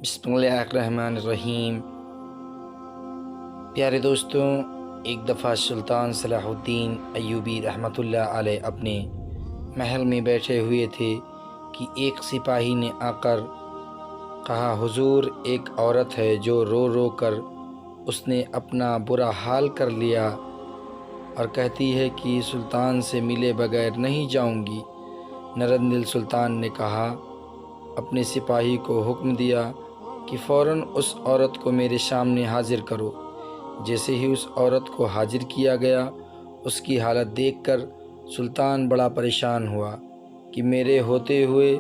बिस्मिल्लाहिर्रहमानिर्रहीम। प्यारे दोस्तों, एक दफ़ा सुल्तान सलाहुद्दीन अय्यूबी रहमतुल्लाह अलैह अपने महल में बैठे हुए थे कि एक सिपाही ने आकर कहा, हुजूर, एक औरत है जो रो रो कर उसने अपना बुरा हाल कर लिया और कहती है कि सुल्तान से मिले बगैर नहीं जाऊंगी। नरम दिल सुल्तान ने कहा, अपने सिपाही को हुक्म दिया कि फ़ौरन उस औरत को मेरे सामने हाजिर करो। जैसे ही उस औरत को हाजिर किया गया, उसकी हालत देखकर सुल्तान बड़ा परेशान हुआ कि मेरे होते हुए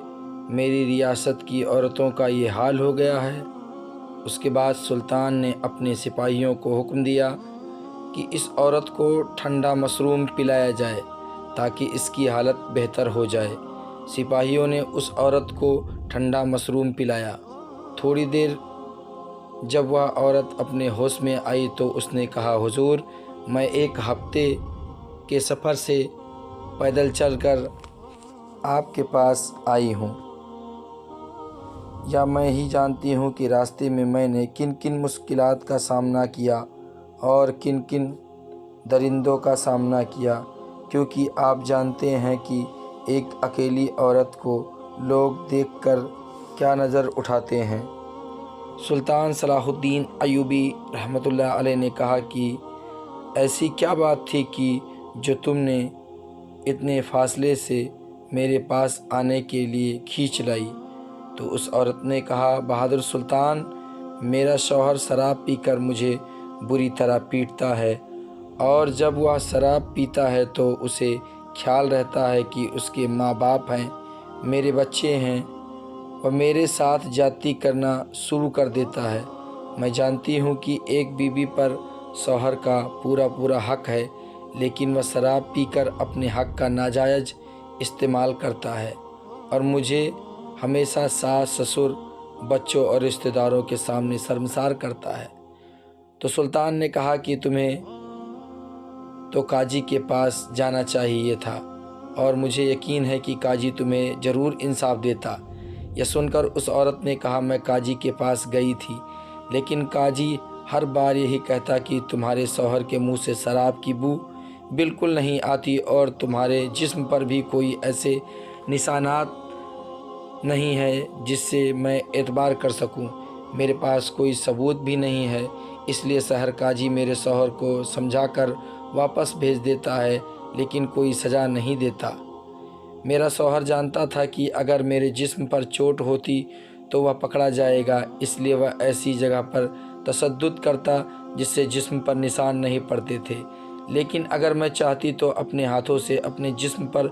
मेरी रियासत की औरतों का ये हाल हो गया है। उसके बाद सुल्तान ने अपने सिपाहियों को हुक्म दिया कि इस औरत को ठंडा मशरूम पिलाया जाए ताकि इसकी हालत बेहतर हो जाए। सिपाहियों ने उस औरत को ठंडा मशरूम पिलाया। थोड़ी देर जब वह औरत अपने होश में आई तो उसने कहा, हुजूर, मैं एक हफ्ते के सफ़र से पैदल चलकर आपके पास आई हूँ, या मैं ही जानती हूँ कि रास्ते में मैंने किन किन मुश्किलात का सामना किया और किन किन दरिंदों का सामना किया, क्योंकि आप जानते हैं कि एक अकेली औरत को लोग देखकर क्या नज़र उठाते हैं। सुल्तान सलाहुद्दीन अय्यूबी रहमतुल्लाह अलैह ने कहा कि ऐसी क्या बात थी कि जो तुमने इतने फासले से मेरे पास आने के लिए खींच लाई। तो उस औरत ने कहा, बहादुर सुल्तान, मेरा शौहर शराब पीकर मुझे बुरी तरह पीटता है, और जब वह शराब पीता है तो उसे ख्याल रहता है कि उसके माँ बाप हैं, मेरे बच्चे हैं, वह मेरे साथ ज्यादती करना शुरू कर देता है। मैं जानती हूँ कि एक बीवी पर शौहर का पूरा हक है, लेकिन वह शराब पीकर अपने हक का नाजायज़ इस्तेमाल करता है और मुझे हमेशा सास, ससुर, बच्चों और रिश्तेदारों के सामने शर्मसार करता है। तो सुल्तान ने कहा कि तुम्हें तो काजी के पास जाना चाहिए था, और मुझे यकीन है कि काजी तुम्हें ज़रूर इंसाफ देता। यह सुनकर उस औरत ने कहा, मैं काजी के पास गई थी, लेकिन काजी हर बार यही कहता कि तुम्हारे शौहर के मुंह से शराब की बू बिल्कुल नहीं आती और तुम्हारे जिस्म पर भी कोई ऐसे निशानात नहीं है जिससे मैं एतबार कर सकूं। मेरे पास कोई सबूत भी नहीं है, इसलिए शहर काजी मेरे शौहर को समझाकर वापस भेज देता है, लेकिन कोई सज़ा नहीं देता। मेरा शौहर जानता था कि अगर मेरे जिस्म पर चोट होती तो वह पकड़ा जाएगा, इसलिए वह ऐसी जगह पर तशद्दुद करता जिससे जिस्म पर निशान नहीं पड़ते थे। लेकिन अगर मैं चाहती तो अपने हाथों से अपने जिस्म पर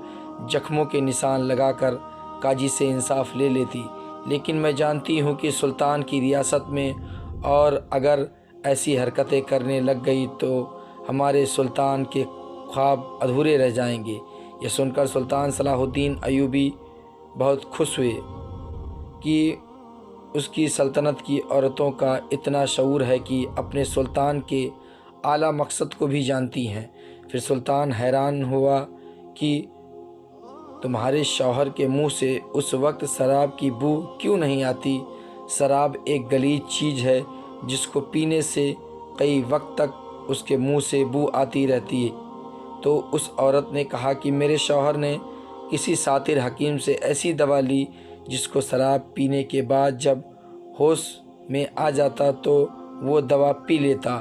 जख्मों के निशान लगाकर काजी से इंसाफ ले लेती, लेकिन मैं जानती हूँ कि सुल्तान की रियासत में और अगर ऐसी हरकतें करने लग गई तो हमारे सुल्तान के ख्वाब अधूरे रह जाएंगे। यह सुनकर सुल्तान सलाहुद्दीन अय्यूबी बहुत खुश हुए कि उसकी सल्तनत की औरतों का इतना शऊर है कि अपने सुल्तान के आला मकसद को भी जानती हैं। फिर सुल्तान हैरान हुआ कि तुम्हारे शौहर के मुंह से उस वक्त शराब की बू क्यों नहीं आती। शराब एक गलीज चीज़ है जिसको पीने से कई वक्त तक उसके मुंह से बू आती रहती है। तो उस औरत ने कहा कि मेरे शौहर ने किसी सातिर हकीम से ऐसी दवा ली जिसको शराब पीने के बाद जब होश में आ जाता तो वो दवा पी लेता,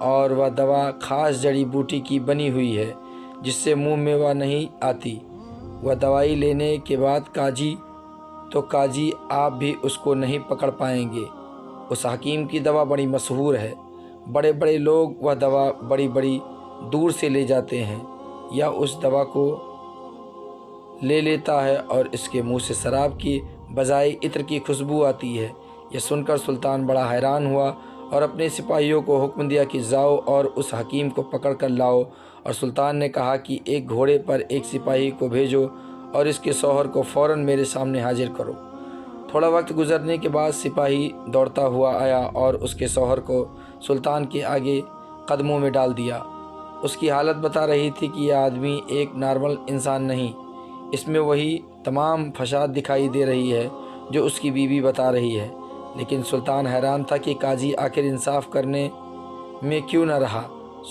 और वह दवा ख़ास जड़ी बूटी की बनी हुई है जिससे मुंह में वह नहीं आती। वह दवाई लेने के बाद काजी आप भी उसको नहीं पकड़ पाएंगे। उस हकीम की दवा बड़ी मशहूर है, बड़े बड़े लोग वह दवा बड़ी बड़ी दूर से ले जाते हैं या उस दवा को ले लेता है और इसके मुंह से शराब की बजाय इत्र की खुशबू आती है। यह सुनकर सुल्तान बड़ा हैरान हुआ और अपने सिपाहियों को हुक्म दिया कि जाओ और उस हकीम को पकड़ कर लाओ। और सुल्तान ने कहा कि एक घोड़े पर एक सिपाही को भेजो और इसके शौहर को फ़ौरन मेरे सामने हाजिर करो। थोड़ा वक्त गुजरने के बाद सिपाही दौड़ता हुआ आया और उसके शौहर को सुल्तान के आगे कदमों में डाल दिया। उसकी हालत बता रही थी कि यह आदमी एक नॉर्मल इंसान नहीं, इसमें वही तमाम फसाद दिखाई दे रही है जो उसकी बीवी बता रही है। لیکن سلطان حیران تھا کہ قاضی آخر انصاف کرنے میں کیوں نہ رہا۔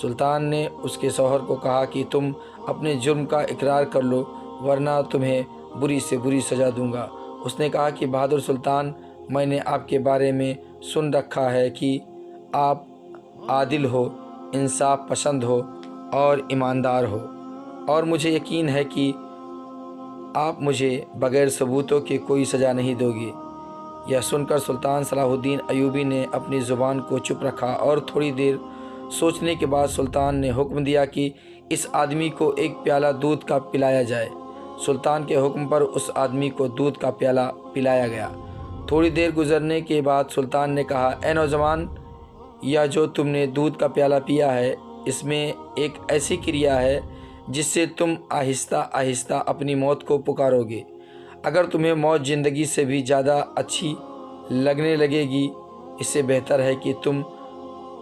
سلطان نے اس کے شوہر کو کہا کہ تم اپنے جرم کا اقرار کر لو ورنہ تمہیں بری سے بری سزا دوں گا۔ اس نے کہا کہ بہادر سلطان، میں نے آپ کے بارے میں سن رکھا ہے کہ آپ عادل ہو، انصاف پسند ہو اور ایماندار ہو، اور مجھے یقین ہے کہ آپ مجھے بغیر ثبوتوں کے کوئی سزا نہیں دو گے۔ یہ سن کر سلطان صلاح الدین ایوبی نے اپنی زبان کو چپ رکھا اور تھوڑی دیر سوچنے کے بعد سلطان نے حکم دیا کہ اس آدمی کو ایک پیالہ دودھ کا پلایا جائے۔ سلطان کے حکم پر اس آدمی کو دودھ کا پیالہ پلایا گیا۔ تھوڑی دیر گزرنے کے بعد سلطان نے کہا، اے نوجوان، یہ جو تم نے دودھ کا پیالہ پیا ہے، اس میں ایک ایسی کریا ہے جس سے تم آہستہ آہستہ اپنی موت کو پکارو گے۔ اگر تمہیں موت زندگی سے بھی زیادہ اچھی لگنے لگے گی، اس سے بہتر ہے کہ تم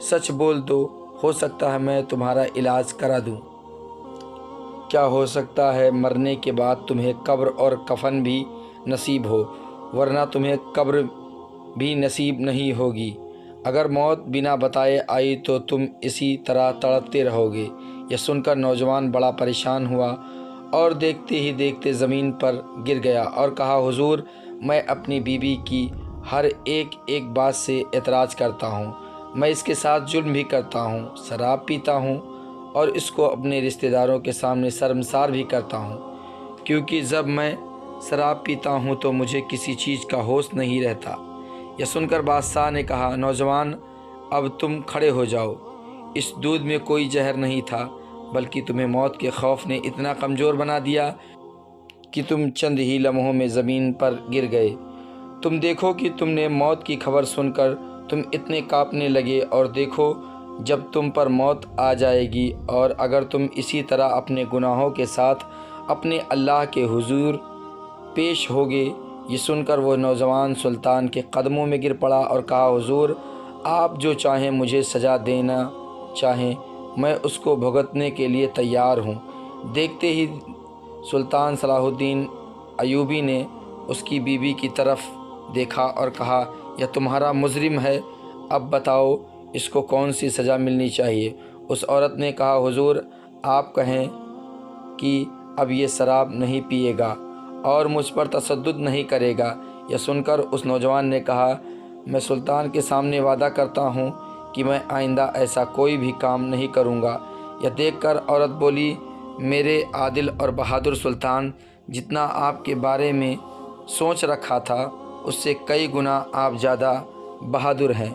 سچ بول دو، ہو سکتا ہے میں تمہارا علاج کرا دوں۔ کیا ہو سکتا ہے مرنے کے بعد تمہیں قبر اور کفن بھی نصیب ہو، ورنہ تمہیں قبر بھی نصیب نہیں ہوگی۔ اگر موت بنا بتائے آئی تو تم اسی طرح تڑپتے رہو گے۔ یہ سن کر نوجوان بڑا پریشان ہوا اور دیکھتے ہی دیکھتے زمین پر گر گیا اور کہا، حضور، میں اپنی بیوی کی ہر ایک بات سے اعتراض کرتا ہوں۔ میں اس کے ساتھ ظلم بھی کرتا ہوں، شراب پیتا ہوں اور اس کو اپنے رشتہ داروں کے سامنے شرمسار بھی کرتا ہوں، کیونکہ جب میں شراب پیتا ہوں تو مجھے کسی چیز کا ہوش نہیں رہتا۔ یہ سن کر بادشاہ نے کہا، نوجوان، اب تم کھڑے ہو جاؤ۔ اس دودھ میں کوئی زہر نہیں تھا، بلکہ تمہیں موت کے خوف نے اتنا کمزور بنا دیا کہ تم چند ہی لمحوں میں زمین پر گر گئے۔ تم دیکھو کہ تم نے موت کی خبر سن کر تم اتنے کانپنے لگے، اور دیکھو جب تم پر موت آ جائے گی اور اگر تم اسی طرح اپنے گناہوں کے ساتھ اپنے اللہ کے حضور پیش ہوگے۔ یہ سن کر وہ نوجوان سلطان کے قدموں میں گر پڑا اور کہا، حضور، آپ جو چاہیں مجھے سزا دینا چاہیں، میں اس کو بھگتنے کے لیے تیار ہوں۔ دیکھتے ہی سلطان صلاح الدین ایوبی نے اس کی بیوی کی طرف دیکھا اور کہا، یہ تمہارا مجرم ہے، اب بتاؤ اس کو کون سی سزا ملنی چاہیے۔ اس عورت نے کہا، حضور، آپ کہیں کہ اب یہ شراب نہیں پیے گا اور مجھ پر تشدد نہیں کرے گا۔ یہ سن کر اس نوجوان نے کہا، میں سلطان کے سامنے وعدہ کرتا ہوں کہ میں آئندہ ایسا کوئی بھی کام نہیں کروں گا۔ یہ دیکھ کر عورت بولی، میرے عادل اور بہادر سلطان، جتنا آپ کے بارے میں سوچ رکھا تھا اس سے کئی گنا آپ زیادہ بہادر ہیں۔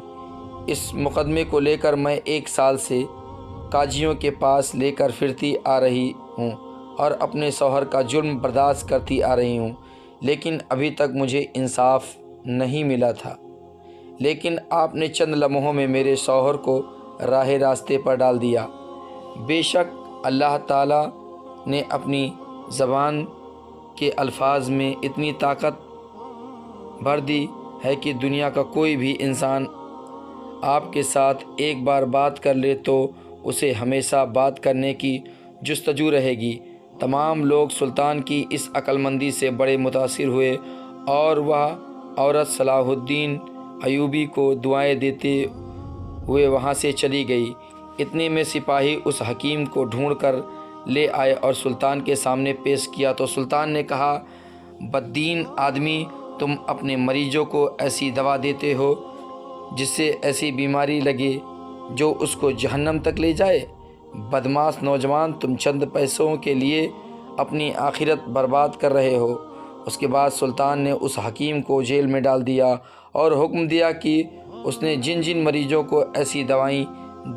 اس مقدمے کو لے کر میں 1 سال سے قاضیوں کے پاس لے کر پھرتی آ رہی ہوں اور اپنے شوہر کا جرم برداشت کرتی آ رہی ہوں، لیکن ابھی تک مجھے انصاف نہیں ملا تھا۔ لیکن آپ نے چند لمحوں میں میرے شوہر کو راہ راستے پر ڈال دیا۔ بے شک اللہ تعالیٰ نے اپنی زبان کے الفاظ میں اتنی طاقت بھر دی ہے کہ دنیا کا کوئی بھی انسان آپ کے ساتھ ایک بار بات کر لے تو اسے ہمیشہ بات کرنے کی جستجو رہے گی۔ تمام لوگ سلطان کی اس عقل مندی سے بڑے متاثر ہوئے اور وہ عورت صلاح الدین ایوبی کو دعائیں دیتے ہوئے وہاں سے چلی گئی۔ اتنے میں سپاہی اس حکیم کو ڈھونڈ کر لے آئے اور سلطان کے سامنے پیش کیا تو سلطان نے کہا، بددین آدمی، تم اپنے مریضوں کو ایسی دوا دیتے ہو جس سے ایسی بیماری لگے جو اس کو جہنم تک لے جائے۔ بدمعاش نوجوان، تم چند پیسوں کے لیے اپنی آخرت برباد کر رہے ہو۔ اس کے بعد سلطان نے اس حکیم کو جیل میں ڈال دیا اور حکم دیا کہ اس نے جن جن مریضوں کو ایسی دوائیں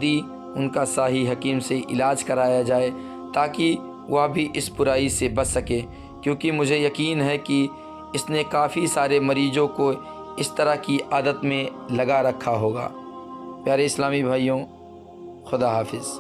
دی ان کا صحیح حکیم سے علاج کرایا جائے تاکہ وہ بھی اس برائی سے بچ سکے، کیونکہ مجھے یقین ہے کہ اس نے کافی سارے مریضوں کو اس طرح کی عادت میں لگا رکھا ہوگا۔ پیارے اسلامی بھائیوں، خدا حافظ۔